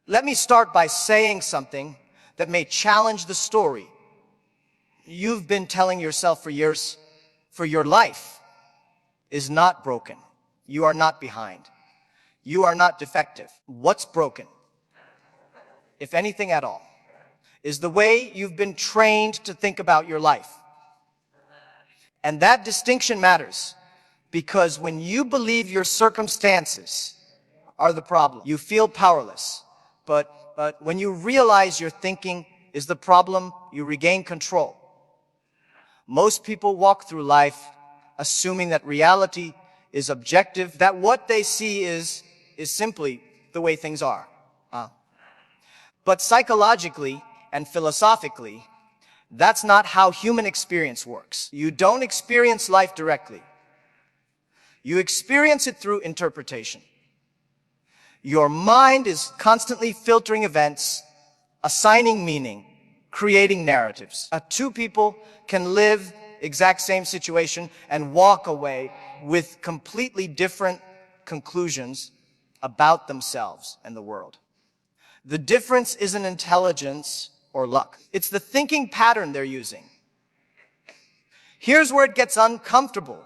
Let me start by saying something that may challenge the story you've been telling yourself for years. For your life is not broken. You are not behind. You are not defective. What's broken, if anything at all, is the way you've been trained to think about your life. And that distinction matters because when you believe your circumstances are the problem, you feel powerless. But when you realize your thinking is the problem, you regain control. Most people walk through life assuming that reality is objective, that what they see is simply the way things are. But psychologically and philosophically, that's not how human experience works. You don't experience life directly. You experience it through interpretation. Your mind is constantly filtering events, assigning meaning, creating narratives. Two people can live exact same situation and walk away with completely different conclusions about themselves and the world. The difference isn't intelligence or luck. It's the thinking pattern they're using. Here's where it gets uncomfortable.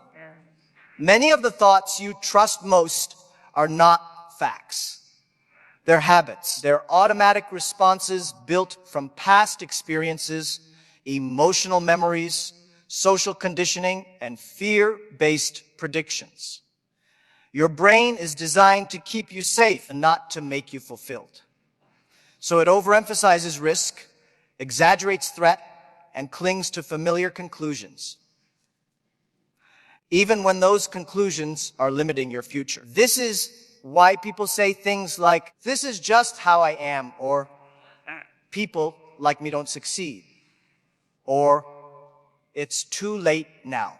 Many of the thoughts you trust most are not facts. They're habits. They're automatic responses built from past experiences, emotional memories, social conditioning, and fear-based predictions. Your brain is designed to keep you safe and not to make you fulfilled. So it overemphasizes risk, exaggerates threat, and clings to familiar conclusions, even when those conclusions are limiting your future. This is why people say things like, "This is just how I am," or "People like me don't succeed," or "It's too late now."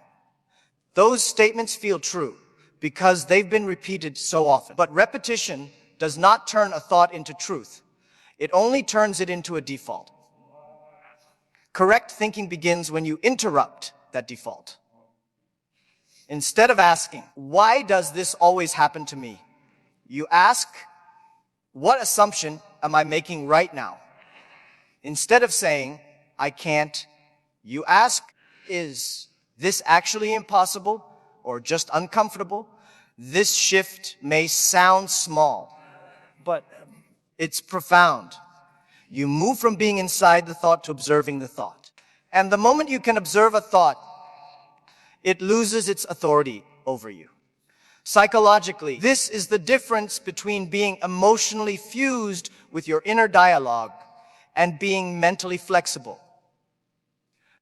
Those statements feel true because they've been repeated so often. But repetition does not turn a thought into truth. It only turns it into a default. Correct thinking begins when you interrupt that default. Instead of asking, "Why does this always happen to me?" you ask, "What assumption am I making right now?" Instead of saying, "I can't," you ask, "Is this actually impossible or just uncomfortable?" This shift may sound small, but it's profound. You move from being inside the thought to observing the thought. And the moment you can observe a thought, it loses its authority over you. Psychologically, this is the difference between being emotionally fused with your inner dialogue and being mentally flexible.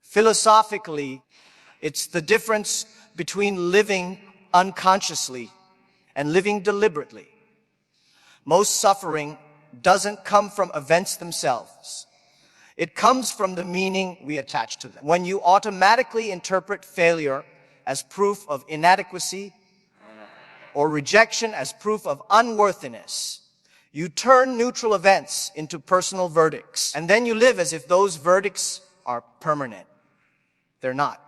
Philosophically, it's the difference between living unconsciously and living deliberately. Most suffering doesn't come from events themselves. It comes from the meaning we attach to them. When you automatically interpret failure as proof of inadequacy or rejection as proof of unworthiness, you turn neutral events into personal verdicts. And then you live as if those verdicts are permanent. They're not.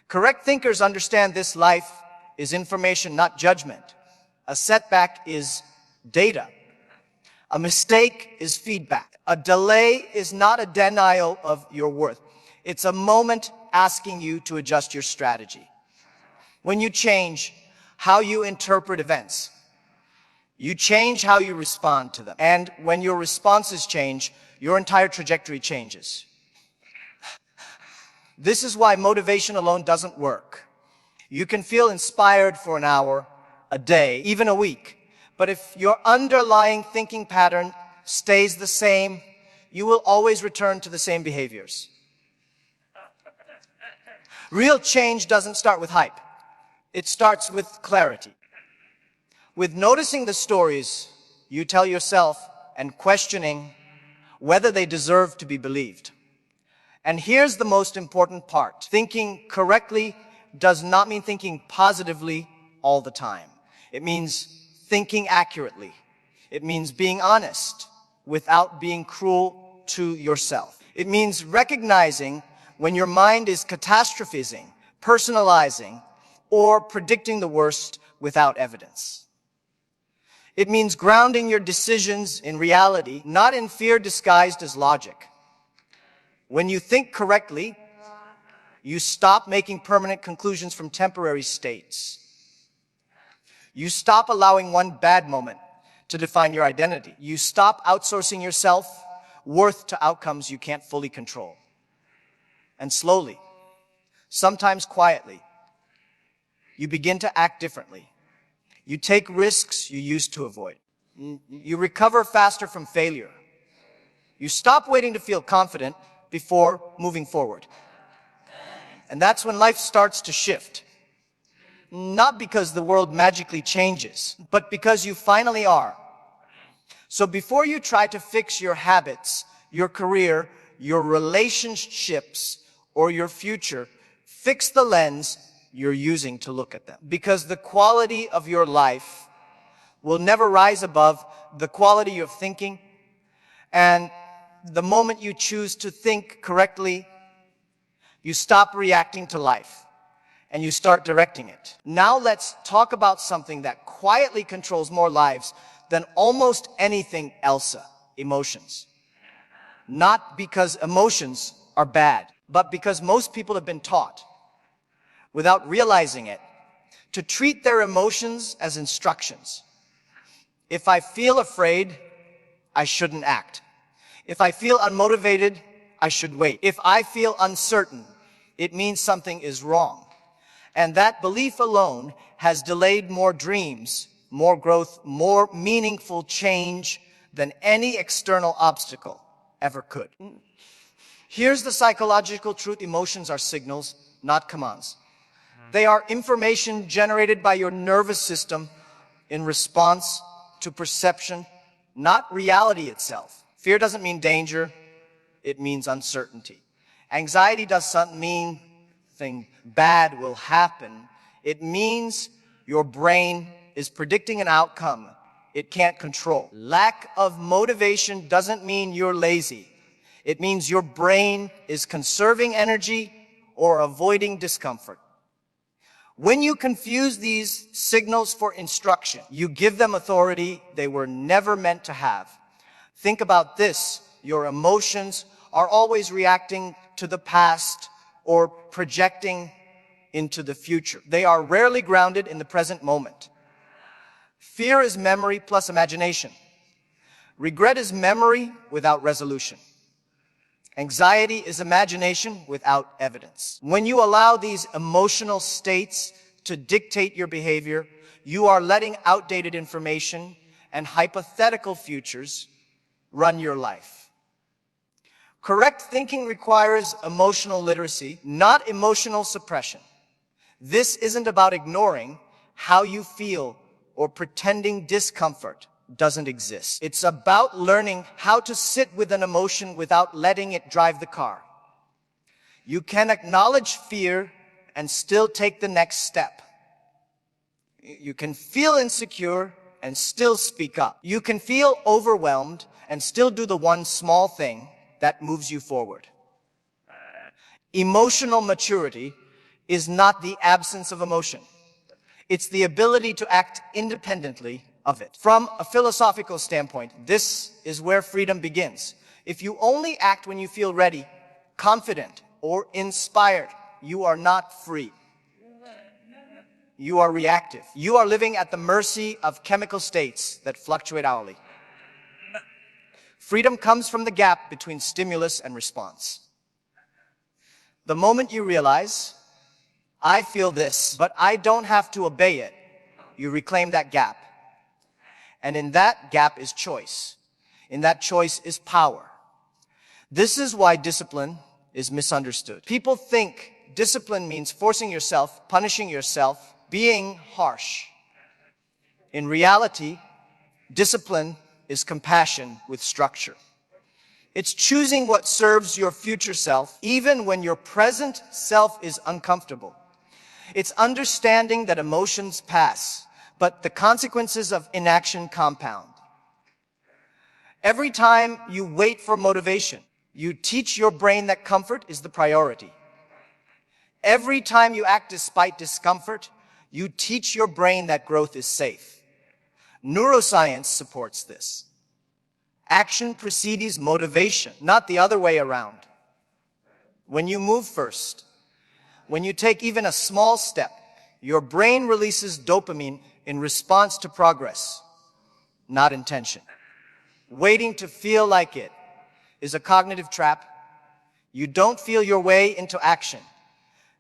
Correct thinkers understand this life is information, not judgment. A setback is data. A mistake is feedback. A delay is not a denial of your worth. It's a moment asking you to adjust your strategy. When you change how you interpret events, you change how you respond to them. And when your responses change, your entire trajectory changes. This is why motivation alone doesn't work. You can feel inspired for an hour, a day, even a week. But if your underlying thinking pattern stays the same, you will always return to the same behaviors. Real change doesn't start with hype. It starts with clarity. With noticing the stories you tell yourself and questioning whether they deserve to be believed. And here's the most important part. Thinking correctly does not mean thinking positively all the time. It means thinking accurately. It means being honest without being cruel to yourself. It means recognizing when your mind is catastrophizing, personalizing, or predicting the worst without evidence. It means grounding your decisions in reality, not in fear disguised as logic. When you think correctly, you stop making permanent conclusions from temporary states. You stop allowing one bad moment to define your identity. You stop outsourcing your self-worth to outcomes you can't fully control. And slowly, sometimes quietly, you begin to act differently. You take risks you used to avoid. You recover faster from failure. You stop waiting to feel confident before moving forward. And that's when life starts to shift. Not because the world magically changes, but because you finally are. So before you try to fix your habits, your career, your relationships, or your future, fix the lens you're using to look at them. Because the quality of your life will never rise above the quality of thinking. And the moment you choose to think correctly, you stop reacting to life and you start directing it. Now let's talk about something that quietly controls more lives than almost anything else: emotions. Not because emotions are bad, but because most people have been taught, without realizing it, to treat their emotions as instructions. If I feel afraid, I shouldn't act. If I feel unmotivated, I should wait. If I feel uncertain, it means something is wrong. And that belief alone has delayed more dreams, more growth, more meaningful change than any external obstacle ever could. Here's the psychological truth: emotions are signals, not commands. They are information generated by your nervous system in response to perception, not reality itself. Fear doesn't mean danger, it means uncertainty. Anxiety doesn't mean something bad will happen. It means your brain is predicting an outcome it can't control. Lack of motivation doesn't mean you're lazy. It means your brain is conserving energy or avoiding discomfort. When you confuse these signals for instruction, you give them authority they were never meant to have. Think about this: your emotions are always reacting to the past or projecting into the future. They are rarely grounded in the present moment. Fear is memory plus imagination. Regret is memory without resolution. Anxiety is imagination without evidence. When you allow these emotional states to dictate your behavior, you are letting outdated information and hypothetical futures run your life. Correct thinking requires emotional literacy, not emotional suppression. This isn't about ignoring how you feel or pretending discomfort doesn't exist. It's about learning how to sit with an emotion without letting it drive the car. You can acknowledge fear and still take the next step. You can feel insecure and still speak up. You can feel overwhelmed and still do the one small thing that moves you forward. Emotional maturity is not the absence of emotion. It's the ability to act independently of it. From a philosophical standpoint, this is where freedom begins. If you only act when you feel ready, confident, or inspired, you are not free. You are reactive. You are living at the mercy of chemical states that fluctuate hourly. Freedom comes from the gap between stimulus and response. The moment you realize, I feel this, but I don't have to obey it, you reclaim that gap. And in that gap is choice. In that choice is power. This is why discipline is misunderstood. People think discipline means forcing yourself, punishing yourself, being harsh. In reality, discipline is compassion with structure. It's choosing what serves your future self, even when your present self is uncomfortable. It's understanding that emotions pass, but the consequences of inaction compound. Every time you wait for motivation, you teach your brain that comfort is the priority. Every time you act despite discomfort, you teach your brain that growth is safe. Neuroscience supports this. Action precedes motivation, not the other way around. When you move first, when you take even a small step, your brain releases dopamine in response to progress, not intention. Waiting to feel like it is a cognitive trap. You don't feel your way into action.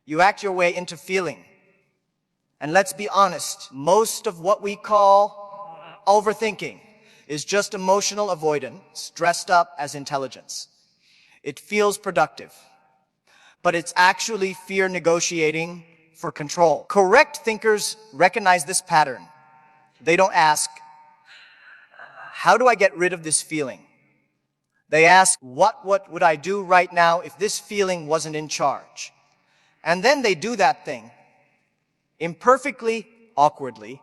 You act your way into feeling. And let's be honest, most of what we call overthinking is just emotional avoidance dressed up as intelligence. It feels productive, but it's actually fear negotiating for control. Correct thinkers recognize this pattern. They don't ask, how do I get rid of this feeling? They ask, what would I do right now if this feeling wasn't in charge? And then they do that thing, imperfectly, awkwardly,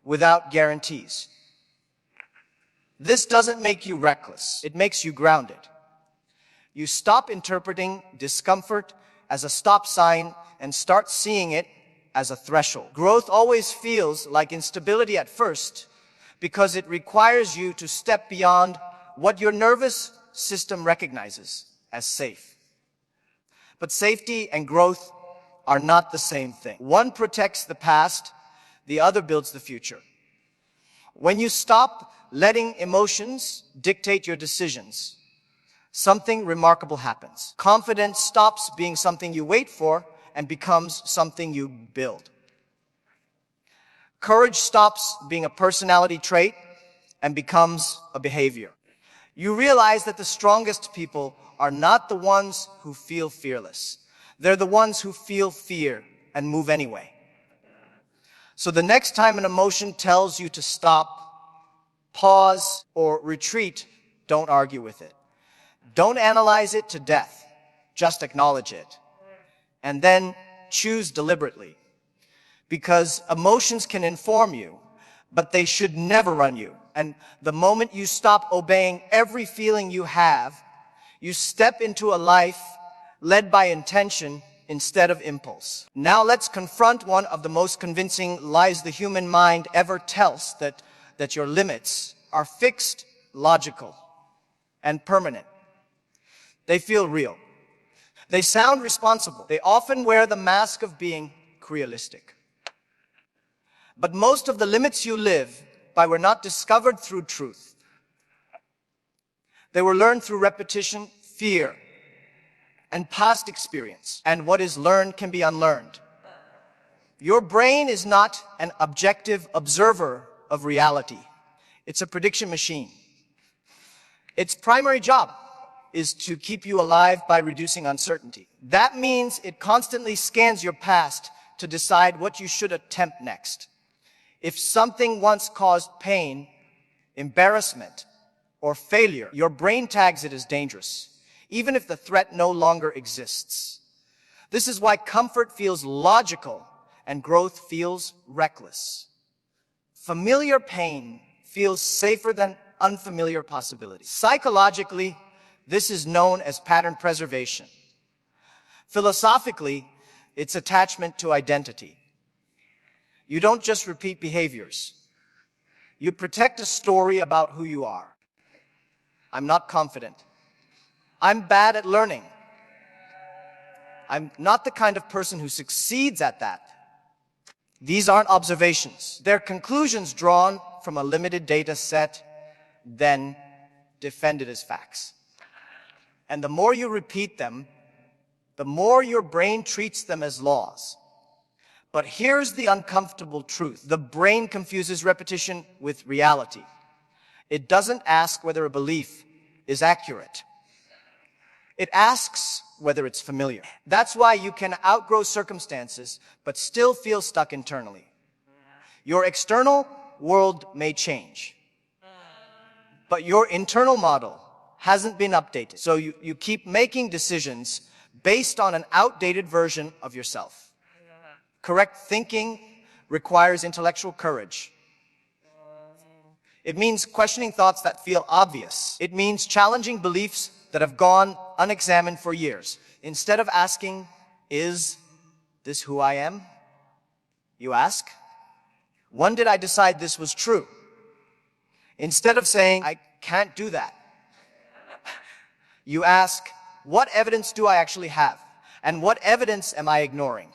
without guarantees. This doesn't make you reckless. It makes you grounded. You stop interpreting discomfort as a stop sign and start seeing it as a threshold. Growth always feels like instability at first because it requires you to step beyond what your nervous system recognizes as safe. But safety and growth are not the same thing. One protects the past, the other builds the future. When you stop letting emotions dictate your decisions, something remarkable happens. Confidence stops being something you wait for and becomes something you build. Courage stops being a personality trait and becomes a behavior. You realize that the strongest people are not the ones who feel fearless. They're the ones who feel fear and move anyway. So the next time an emotion tells you to stop, pause, or retreat, don't argue with it. Don't analyze it to death. Just acknowledge it. And then choose deliberately. Because emotions can inform you, but they should never run you. And the moment you stop obeying every feeling you have, you step into a life led by intention instead of impulse. Now let's confront one of the most convincing lies the human mind ever tells, that your limits are fixed, logical, and permanent. They feel real. They sound responsible. They often wear the mask of being realistic. But most of the limits you live by were not discovered through truth. They were learned through repetition, fear, and past experience. And what is learned can be unlearned. Your brain is not an objective observer of reality. It's a prediction machine. Its primary job is to keep you alive by reducing uncertainty. That means it constantly scans your past to decide what you should attempt next. If something once caused pain, embarrassment, or failure, your brain tags it as dangerous, even if the threat no longer exists. This is why comfort feels logical and growth feels reckless. Familiar pain feels safer than unfamiliar possibilities. Psychologically, this is known as pattern preservation. Philosophically, it's attachment to identity. You don't just repeat behaviors. You protect a story about who you are. I'm not confident. I'm bad at learning. I'm not the kind of person who succeeds at that. These aren't observations. They're conclusions drawn from a limited data set, then defended as facts. And the more you repeat them, the more your brain treats them as laws. But here's the uncomfortable truth. The brain confuses repetition with reality. It doesn't ask whether a belief is accurate. It asks whether it's familiar. That's why you can outgrow circumstances, but still feel stuck internally. Your external world may change, but your internal model hasn't been updated. So you keep making decisions based on an outdated version of yourself. Correct thinking requires intellectual courage. It means questioning thoughts that feel obvious. It means challenging beliefs that have gone unexamined for years. Instead of asking, is this who I am? You ask, when did I decide this was true? Instead of saying, I can't do that, you ask, what evidence do I actually have? And what evidence am I ignoring?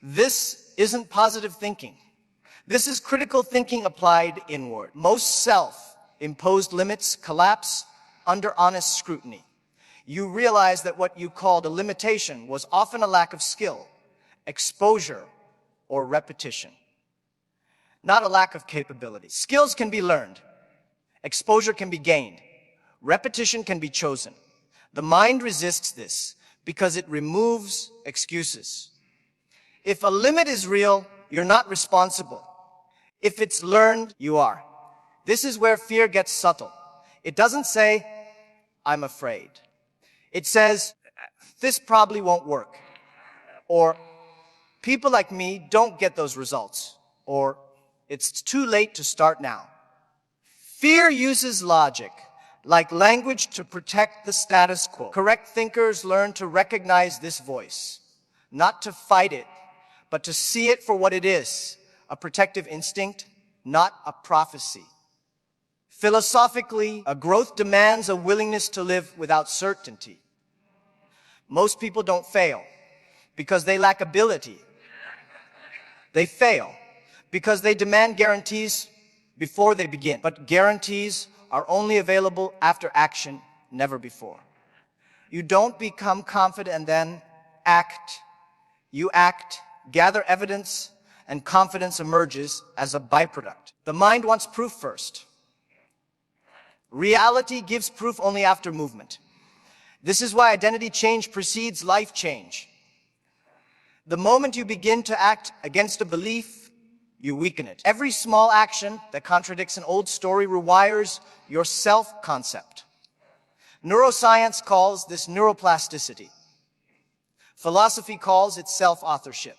This isn't positive thinking. This is critical thinking applied inward. Most self-imposed limits collapse under honest scrutiny. You realize that what you called a limitation was often a lack of skill, exposure, or repetition, not a lack of capability. Skills can be learned. Exposure can be gained. Repetition can be chosen. The mind resists this because it removes excuses. If a limit is real, you're not responsible. If it's learned, you are. This is where fear gets subtle. It doesn't say, I'm afraid. It says, this probably won't work. Or, people like me don't get those results. Or, it's too late to start now. Fear uses logic, like language, to protect the status quo. Correct thinkers learn to recognize this voice, not to fight it, but to see it for what it is, a protective instinct, not a prophecy. Philosophically, a growth demands a willingness to live without certainty. Most people don't fail because they lack ability. They fail because they demand guarantees before they begin. But guarantees are only available after action, never before. You don't become confident and then act. You act, gather evidence, and confidence emerges as a byproduct. The mind wants proof first. Reality gives proof only after movement. This is why identity change precedes life change. The moment you begin to act against a belief, you weaken it. Every small action that contradicts an old story rewires your self-concept. Neuroscience calls this neuroplasticity. Philosophy calls it self-authorship.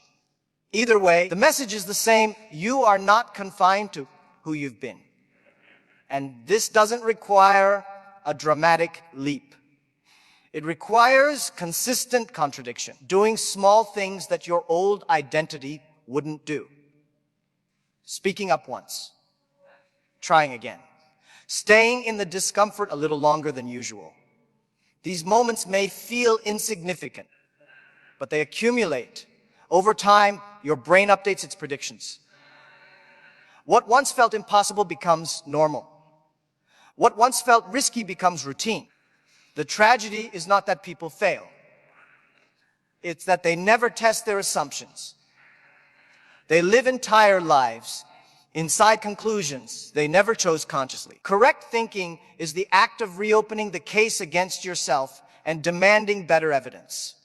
Either way, the message is the same. You are not confined to who you've been. And this doesn't require a dramatic leap. It requires consistent contradiction, doing small things that your old identity wouldn't do. Speaking up once, trying again, staying in the discomfort a little longer than usual. These moments may feel insignificant, but they accumulate. Over time, your brain updates its predictions. What once felt impossible becomes normal. What once felt risky becomes routine. The tragedy is not that people fail. It's that they never test their assumptions. They live entire lives inside conclusions they never chose consciously. Correct thinking is the act of reopening the case against yourself and demanding better evidence.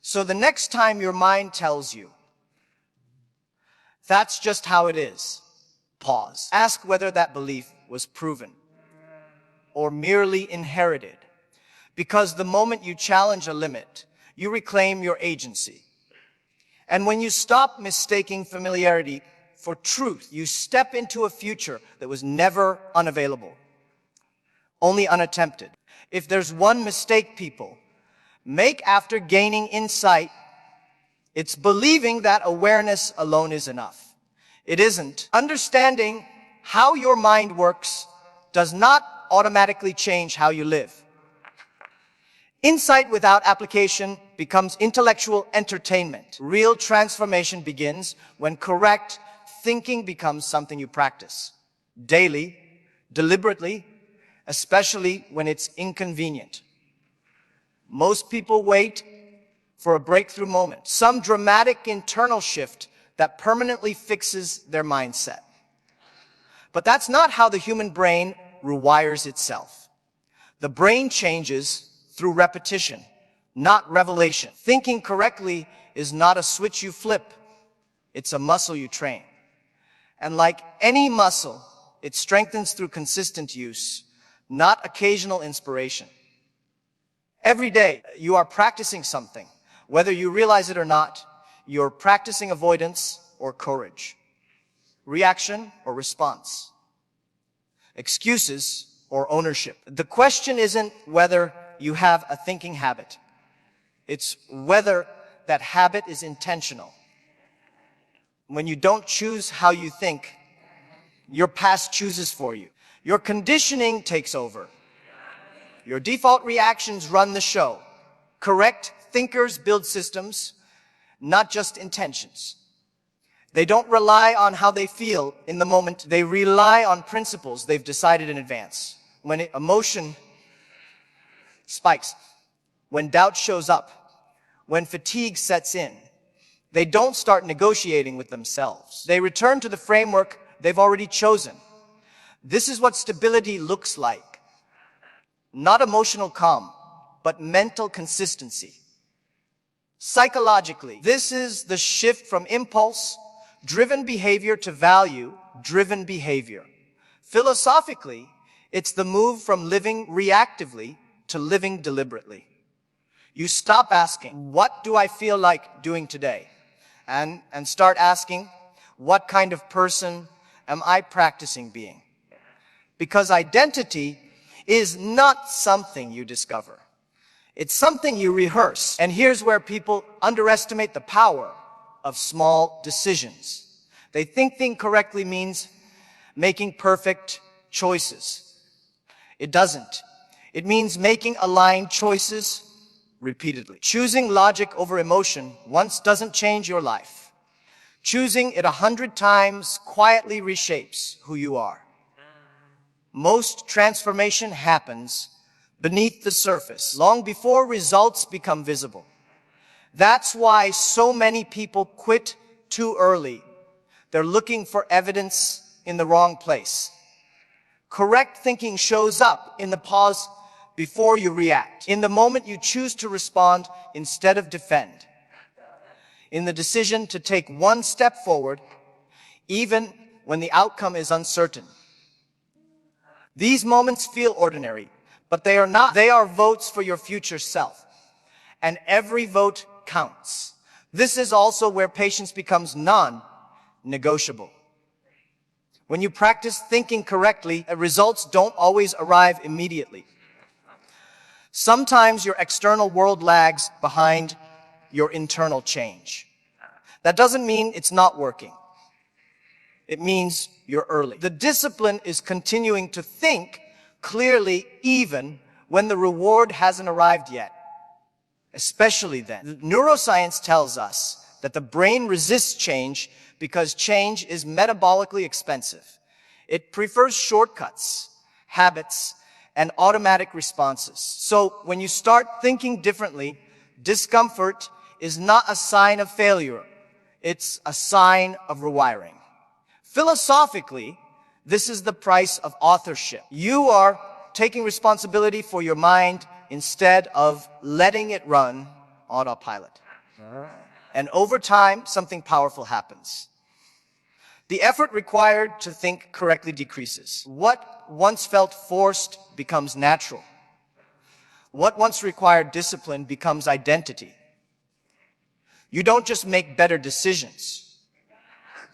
So the next time your mind tells you, that's just how it is, pause. Ask whether that belief was proven or merely inherited. Because the moment you challenge a limit, you reclaim your agency. And when you stop mistaking familiarity for truth, you step into a future that was never unavailable, only unattempted. If there's one mistake people make after gaining insight, it's believing that awareness alone is enough. It isn't. Understanding how your mind works does not automatically change how you live. Insight without application becomes intellectual entertainment. Real transformation begins when correct thinking becomes something you practice daily, deliberately, especially when it's inconvenient. Most people wait for a breakthrough moment, some dramatic internal shift that permanently fixes their mindset. But that's not how the human brain rewires itself. The brain changes through repetition, not revelation. Thinking correctly is not a switch you flip. It's a muscle you train. And like any muscle, it strengthens through consistent use, not occasional inspiration. Every day, you are practicing something. Whether you realize it or not, you're practicing avoidance or courage, reaction or response, excuses or ownership. The question isn't whether you have a thinking habit. It's whether that habit is intentional. When you don't choose how you think, Your past chooses for you. Your conditioning takes over. Your default reactions run the show. Correct thinkers build systems, not just intentions. They don't rely on how they feel in the moment. They rely on principles they've decided in advance. When emotion spikes, when doubt shows up, when fatigue sets in, they don't start negotiating with themselves. They return to the framework they've already chosen. This is what stability looks like. Not emotional calm, but mental consistency. Psychologically, this is the shift from impulse-driven behavior to value-driven behavior. Philosophically, it's the move from living reactively to living deliberately. You stop asking, what do I feel like doing today? And start asking, what kind of person am I practicing being? Because identity is not something you discover. It's something you rehearse. And here's where people underestimate the power of small decisions. They think thinking correctly means making perfect choices. It doesn't. It means making aligned choices repeatedly. Choosing logic over emotion once doesn't change your life. Choosing it 100 times quietly reshapes who you are. Most transformation happens beneath the surface, long before results become visible. That's why so many people quit too early. They're looking for evidence in the wrong place. Correct thinking shows up in the pause before you react, in the moment you choose to respond instead of defend, in the decision to take one step forward, even when the outcome is uncertain. These moments feel ordinary, but they are not. They are votes for your future self, and every vote counts. This is also where patience becomes non-negotiable. When you practice thinking correctly, results don't always arrive immediately. Sometimes your external world lags behind your internal change. That doesn't mean it's not working. It means you're early. The discipline is continuing to think clearly even when the reward hasn't arrived yet. Especially then. Neuroscience tells us that the brain resists change because change is metabolically expensive. It prefers shortcuts, habits, and automatic responses. So when you start thinking differently, discomfort is not a sign of failure. It's a sign of rewiring. Philosophically, this is the price of authorship. You are taking responsibility for your mind instead of letting it run autopilot. And over time, something powerful happens. The effort required to think correctly decreases. What once felt forced becomes natural. What once required discipline becomes identity. You don't just make better decisions.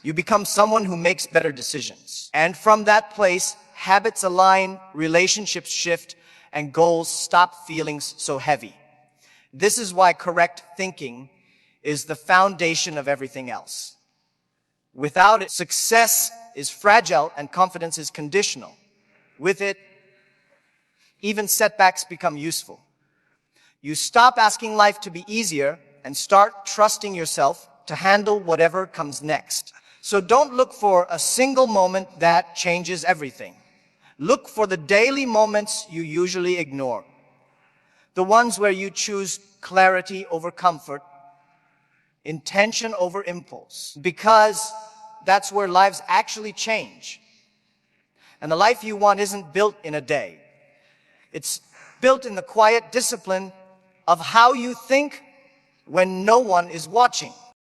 You become someone who makes better decisions. And from that place, habits align, relationships shift, and goals stop feeling so heavy. This is why correct thinking is the foundation of everything else. Without it, success is fragile and confidence is conditional. With it, even setbacks become useful. You stop asking life to be easier and start trusting yourself to handle whatever comes next. So don't look for a single moment that changes everything. Look for the daily moments you usually ignore. The ones where you choose clarity over comfort, intention over impulse, because that's where lives actually change. And the life you want isn't built in a day. It's built in the quiet discipline of how you think when no one is watching.